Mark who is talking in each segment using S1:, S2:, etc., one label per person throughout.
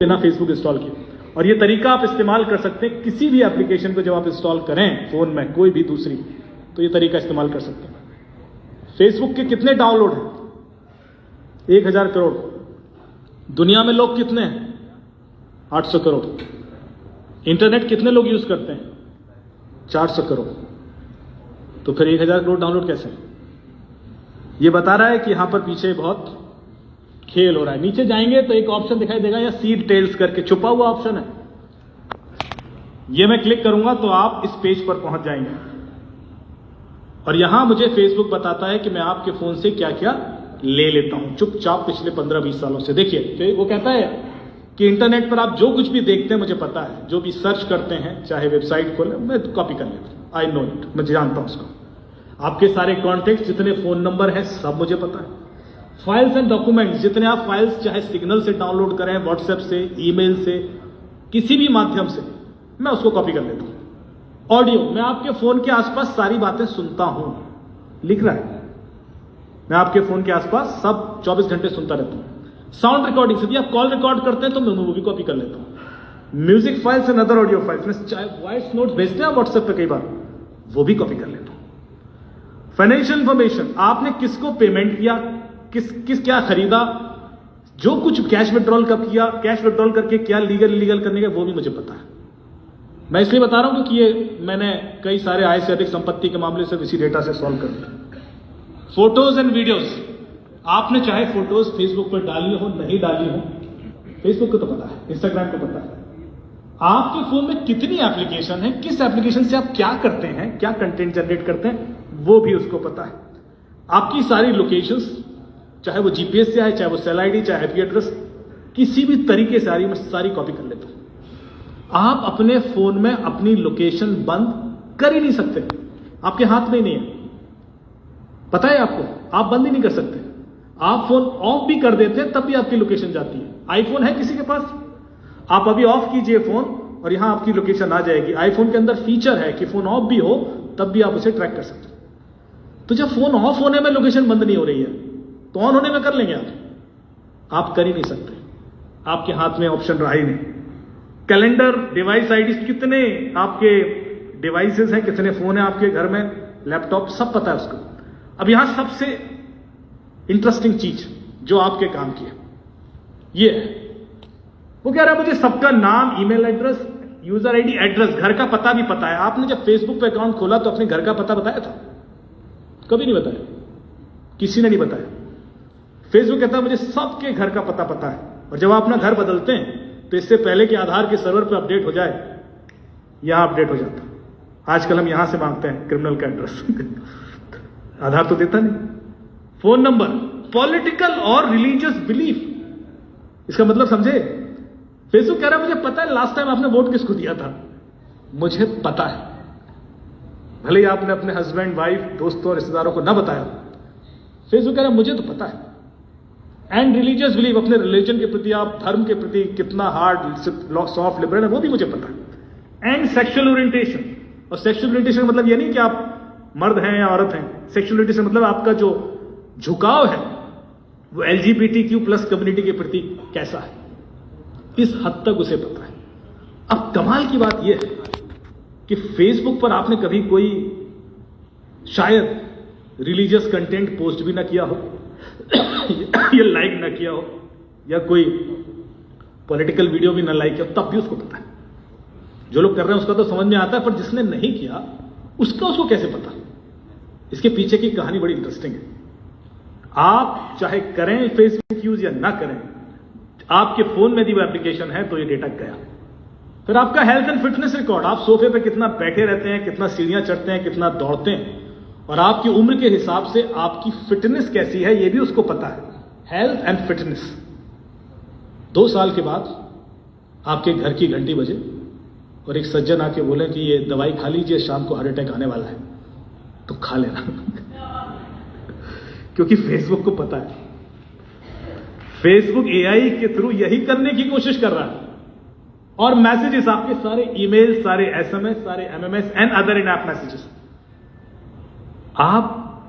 S1: बिना Facebook install किए। और ये तरीका आप इस्तेमाल कर सकते हैं किसी भी एप्लीकेशन को जब आप इंस्टॉल करें फोन में, कोई भी दूसरी, तो ये तरीका इस्तेमाल कर सकते हैं। फेसबुक के कितने डाउनलोड हैं? 1000 करोड़। दुनिया में लोग कितने हैं? 800 करोड़। इंटरनेट कितने लोग यूज करते हैं? 400 करोड़। तो फिर 1000 करोड़ डाउनलोड कैसे? ये बता रहा है कि यहां पर पीछे बहुत खेल हो रहा है। नीचे जाएंगे तो एक ऑप्शन दिखाई देगा, या सीड टेल्स करके छुपा हुआ ऑप्शन है। ये मैं क्लिक करूंगा तो आप इस पेज पर पहुंच जाएंगे, और यहां मुझे फेसबुक बताता है कि मैं आपके फोन से क्या क्या ले लेता हूं चुपचाप पिछले 15-20 सालों से। देखिए, वो कहता है कि इंटरनेट पर आप जो कुछ भी देखते हैं मुझे पता है, जो भी सर्च करते हैं, चाहे वेबसाइट खोले, मैं कॉपी कर लेता हूं। आई नो इट, मैं जानता हूं उसको। आपके सारे कॉन्टेक्ट, जितने फोन नंबर हैं, सब मुझे पता है। फाइल्स एंड डॉक्यूमेंट्स, जितने आप फाइल्स चाहे सिग्नल से डाउनलोड करें, व्हाट्सएप से, ईमेल से, किसी भी माध्यम से, मैं उसको कॉपी कर लेता हूं। ऑडियो, मैं आपके फोन के आसपास सारी बातें सुनता हूं, लिख रहा है, मैं आपके फोन के आसपास सब 24 घंटे सुनता रहता हूं। साउंड रिकॉर्डिंग, यदि आप कॉल रिकॉर्ड करते हैं तो मैं वो भी कॉपी कर लेता हूं। Music files and other audio files, में चाहे वॉइस नोट भेजते हैं व्हाट्सएप पे कई बार, वो भी कॉपी कर लेता हूं। फाइनेंशियल इंफॉर्मेशन, आपने किसको पेमेंट किया, किस क्या खरीदा, जो कुछ कैश विड्रॉल कब किया, कैश विड्रॉल करके क्या लीगल इलीगल करने का, वो भी मुझे पता है। मैं इसलिए बता रहा हूं क्योंकि ये मैंने कई सारे आय से अधिक संपत्ति के मामले से इसी डेटा से सॉल्व कर दिया। फोटोज एंड वीडियोज, आपने चाहे फोटोज फेसबुक पर डाली हो, नहीं डाली हो, फेसबुक को तो पता है, इंस्टाग्राम को पता है। आपके फोन में कितनी एप्लीकेशन है, किस एप्लीकेशन से आप क्या करते हैं, क्या कंटेंट जनरेट करते हैं, वो भी उसको पता है। आपकी सारी लोकेशंस, चाहे वो जीपीएस से आए, चाहे वो सेल आईडी, चाहे आईपी एड्रेस, किसी भी तरीके से आ रही, मैं सारी कॉपी कर लेता हूं। आप अपने फोन में अपनी लोकेशन बंद कर ही नहीं सकते, आपके हाथ में ही नहीं है, पता है आपको, आप बंद ही नहीं कर सकते। आप फोन ऑफ भी कर देते हैं तब भी आपकी लोकेशन जाती है। आईफोन है किसी के पास? आप अभी ऑफ कीजिए फोन और यहां आपकी लोकेशन आ जाएगी। आईफोन के अंदर फीचर है कि फोन ऑफ भी हो तब भी आप उसे ट्रैक कर सकते हैं। तो जब फोन ऑफ होने में लोकेशन बंद नहीं हो रही है, तो ऑन होने में कर लेंगे आप कर ही नहीं सकते, आपके हाथ में ऑप्शन रहा ही नहीं। कैलेंडर, डिवाइस आईडी, कितने आपके डिवाइसेस हैं, कितने फोन हैं आपके घर में, लैपटॉप, सब पता है उसको। अब यहां सबसे इंटरेस्टिंग चीज जो आपके काम की है, ये है, वो कह रहा है मुझे सबका नाम, email address, user ID, address, घर का पता भी पता है। आपने जब फेसबुक पे अकाउंट खोला तो अपने घर का पता बताया था? कभी नहीं बताया, किसी ने नहीं बताया। फेसबुक कहता है मुझे सबके घर का पता है। और जब आप अपना घर बदलते हैं तो इससे पहले कि आधार के सर्वर पर अपडेट हो जाए, यहां अपडेट हो जाता है। आजकल हम यहां से मांगते हैं क्रिमिनल का एड्रेस आधार तो देता नहीं। फोन नंबर, पॉलिटिकल और रिलीजियस बिलीफ, इसका मतलब समझे? फेसबुक कह रहा है मुझे पता है लास्ट टाइम आपने वोट किसको दिया था, मुझे पता है। भले ही आपने अपने हस्बैंड, वाइफ, दोस्तों, रिश्तेदारों को ना बताया, फेसबुक कह रहा है मुझे तो पता है। एंड रिलीजियस बिलीफ, अपने रिलीजन के प्रति, आप धर्म के प्रति कितना हार्ड, सॉफ्ट, लिबरल है, वो भी मुझे पता है। एंड सेक्सुअल ओरिएंटेशन, और सेक्सुअल ओरिएंटेशन मतलब ये नहीं कि आप मर्द हैं या औरत हैं। सेक्सुअल ओरिएंटेशन मतलब आपका जो झुकाव है वो LGBTQ+ कम्युनिटी के प्रति कैसा है, इस हद तक उसे पता है। अब कमाल की बात यह है कि फेसबुक पर आपने कभी कोई शायद रिलीजियस कंटेंट पोस्ट भी ना किया हो या लाइक ना किया हो, या कोई पॉलिटिकल वीडियो भी ना लाइक किया, तब भी उसको पता है। जो लोग कर रहे हैं उसका तो समझ में आता है, पर जिसने नहीं किया उसको कैसे पता? इसके पीछे की कहानी बड़ी इंटरेस्टिंग है। आप चाहे करें फेसबुक यूज या ना करें, आपके फोन में भी वो एप्लीकेशन है तो ये डेटा गया। फिर आपका हेल्थ एंड फिटनेस रिकॉर्ड, आप सोफे पे कितना बैठे रहते हैं, कितना सीढ़ियां चढ़ते हैं, कितना दौड़ते हैं, और आपकी उम्र के हिसाब से आपकी फिटनेस कैसी है ये भी उसको पता है। Health and fitness. 2 साल के बाद आपके घर की घंटी बजे और एक सज्जन आके बोले कि ये दवाई खा लीजिए, शाम को हार्ट अटैक आने वाला है, तो खा लेना क्योंकि फेसबुक को पता है। फेसबुक AI के थ्रू यही करने की कोशिश कर रहा है। और मैसेजेस, आपके सारे ईमेल, सारे SMS, सारे MMS and other in app messages, आप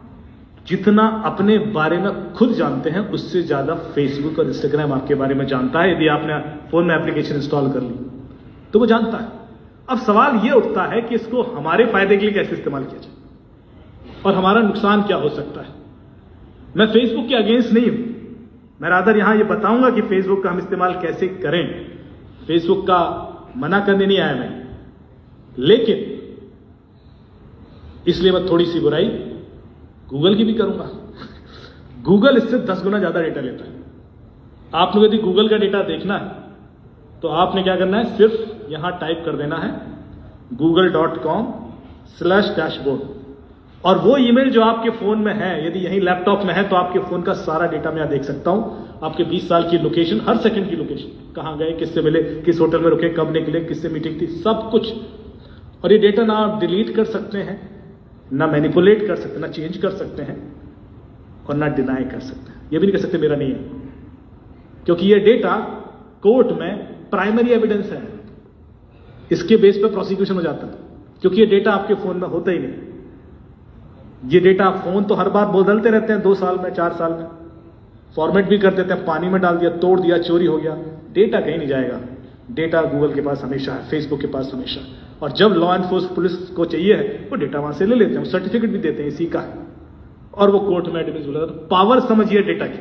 S1: जितना अपने बारे में खुद जानते हैं उससे ज्यादा फेसबुक और इंस्टाग्राम आपके बारे में जानता है। यदि आपने फोन में एप्लीकेशन इंस्टॉल कर ली तो वो जानता है। अब सवाल ये उठता है कि इसको हमारे फायदे के लिए कैसे इस्तेमाल किया जाए और हमारा नुकसान क्या हो सकता है। मैं फेसबुक के अगेंस्ट नहीं हूं, मैं रादर यहां ये बताऊंगा कि फेसबुक का हम इस्तेमाल कैसे करें। फेसबुक का मना करने नहीं आया मैं, लेकिन इसलिए मैं थोड़ी सी बुराई गूगल की भी करूंगा। गूगल इससे 10 गुना ज्यादा डेटा लेता है। आप लोग यदि गूगल का डेटा देखना है तो आपने क्या करना है, सिर्फ यहां टाइप कर देना है google.com/dashboard और वो ईमेल जो आपके फोन में है, यदि यही लैपटॉप में है तो आपके फोन का सारा डेटा मैं देख सकता हूं। आपके 20 साल की लोकेशन, हर सेकंड की लोकेशन, कहां गए, किससे मिले, किस होटल में रुके, कब निकले, किससे मीटिंग थी, सब कुछ। और ये डेटा ना आप डिलीट कर सकते हैं, ना मैनिपुलेट कर सकते, ना चेंज कर सकते हैं और ना डिनाई कर सकते हैं। ये भी नहीं कर सकते मेरा नहीं है, क्योंकि ये डेटा कोर्ट में प्राइमरी एविडेंस है। इसके बेस पर प्रोसिक्यूशन हो जाता है, क्योंकि ये डेटा आपके फोन में होता ही नहीं। ये डेटा फोन तो हर बार बदलते रहते हैं, 2 साल में, 4 साल में फॉर्मेट भी कर देते हैं, पानी में डाल दिया, तोड़ दिया, चोरी हो गया। डेटा कहीं नहीं जाएगा, डेटा गूगल के पास हमेशा है, फेसबुक के पास हमेशा। और जब लॉ एनफोर्समेंट पुलिस को चाहिए है वो डेटा वहां से ले लेते हैं, सर्टिफिकेट भी देते हैं इसी का है, और वो कोर्ट में एविडेंस बोला। पावर समझिए डेटा की,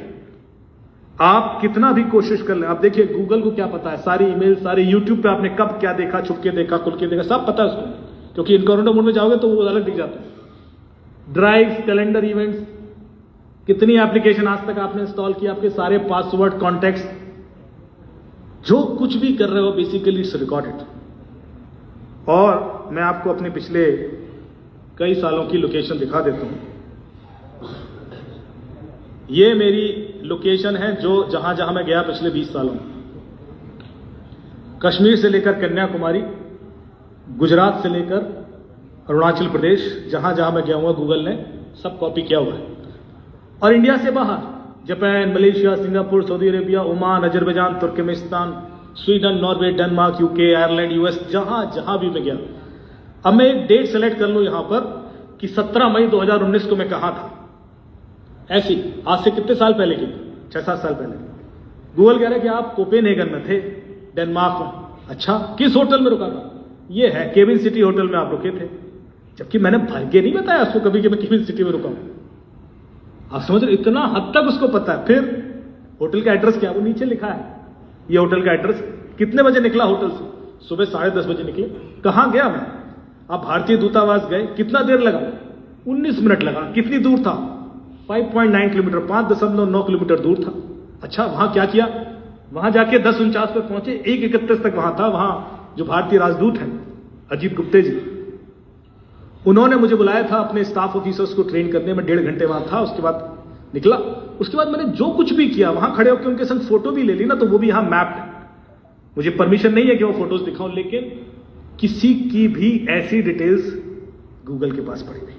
S1: आप कितना भी कोशिश कर लें। आप देखिए गूगल को क्या पता है, सारी ईमेल, सारे यूट्यूब पे आपने कब क्या देखा, छुप के देखा, खुल के देखा, सब पता है उसको, क्योंकि इनकॉग्निटो मोड में जाओगे तो वो अलग दिख जाता है। ड्राइव्स, कैलेंडर, इवेंट्स, कितनी एप्लीकेशन आज तक आपने इंस्टॉल किया, आपके सारे पासवर्ड, कॉन्टैक्ट्स, जो कुछ भी कर रहे हो बेसिकली इट्स रिकॉर्डेड। और मैं आपको अपने पिछले कई सालों की लोकेशन दिखा देता हूं। ये मेरी लोकेशन है जो जहां जहां मैं गया पिछले 20 सालों में, कश्मीर से लेकर कन्याकुमारी, गुजरात से लेकर अरुणाचल प्रदेश, जहां जहां मैं गया हुआ गूगल ने सब कॉपी किया हुआ है। और इंडिया से बाहर Japan, Malaysia, Singapore, Saudi Arabia, Oman, Azerbaijan, Turkmenistan, Sweden, Norway, Denmark, UK, Ireland, US, जहां जहां भी मैं गया। अब मैं एक डेट सेलेक्ट कर लूं यहां पर कि 17 मई 2019 को मैं कहां था। ऐसी आज से कितने साल पहले की, 6-7 साल पहले। गूगल कह रहा है कि आप कोपेनहेगन में थे, डेनमार्क में। अच्छा, किस होटल में रुका था? ये है केविन सिटी होटल में आप रुके थे, जबकि मैंने भाग्य नहीं बताया उसको कभी कि मैं केविन सिटी में रुका हूं। आप समझ रहे, इतना हद तक उसको पता है। फिर होटल का एड्रेस क्या, वो नीचे लिखा है, ये होटल का एड्रेस। कितने बजे निकला होटल से? सुबह 10:30 बजे निकले। कहां गया मैं? आप भारतीय दूतावास गए, कितना देर लगा? 19 मिनट लगा। कितनी दूर था? 5.9 किलोमीटर, 5.9 किलोमीटर दूर था। अच्छा, वहां क्या किया? वहां जाके 10:49 पर पहुंचे, 1:31 तक वहां था। वहां जो भारतीय राजदूत हैं अजीत गुप्ते जी, उन्होंने मुझे बुलाया था अपने स्टाफ ऑफिसर्स को ट्रेन करने में। 1.5 घंटे वहां था, उसके बाद निकला। उसके बाद मैंने जो कुछ भी किया, वहां खड़े होकर उनके संग फोटो भी ले ली ना, तो वो भी यहां मैप्ड है। मुझे परमिशन नहीं है कि वो फोटोज दिखाऊं, लेकिन किसी की भी ऐसी डिटेल्स गूगल के पास पड़ी नहीं।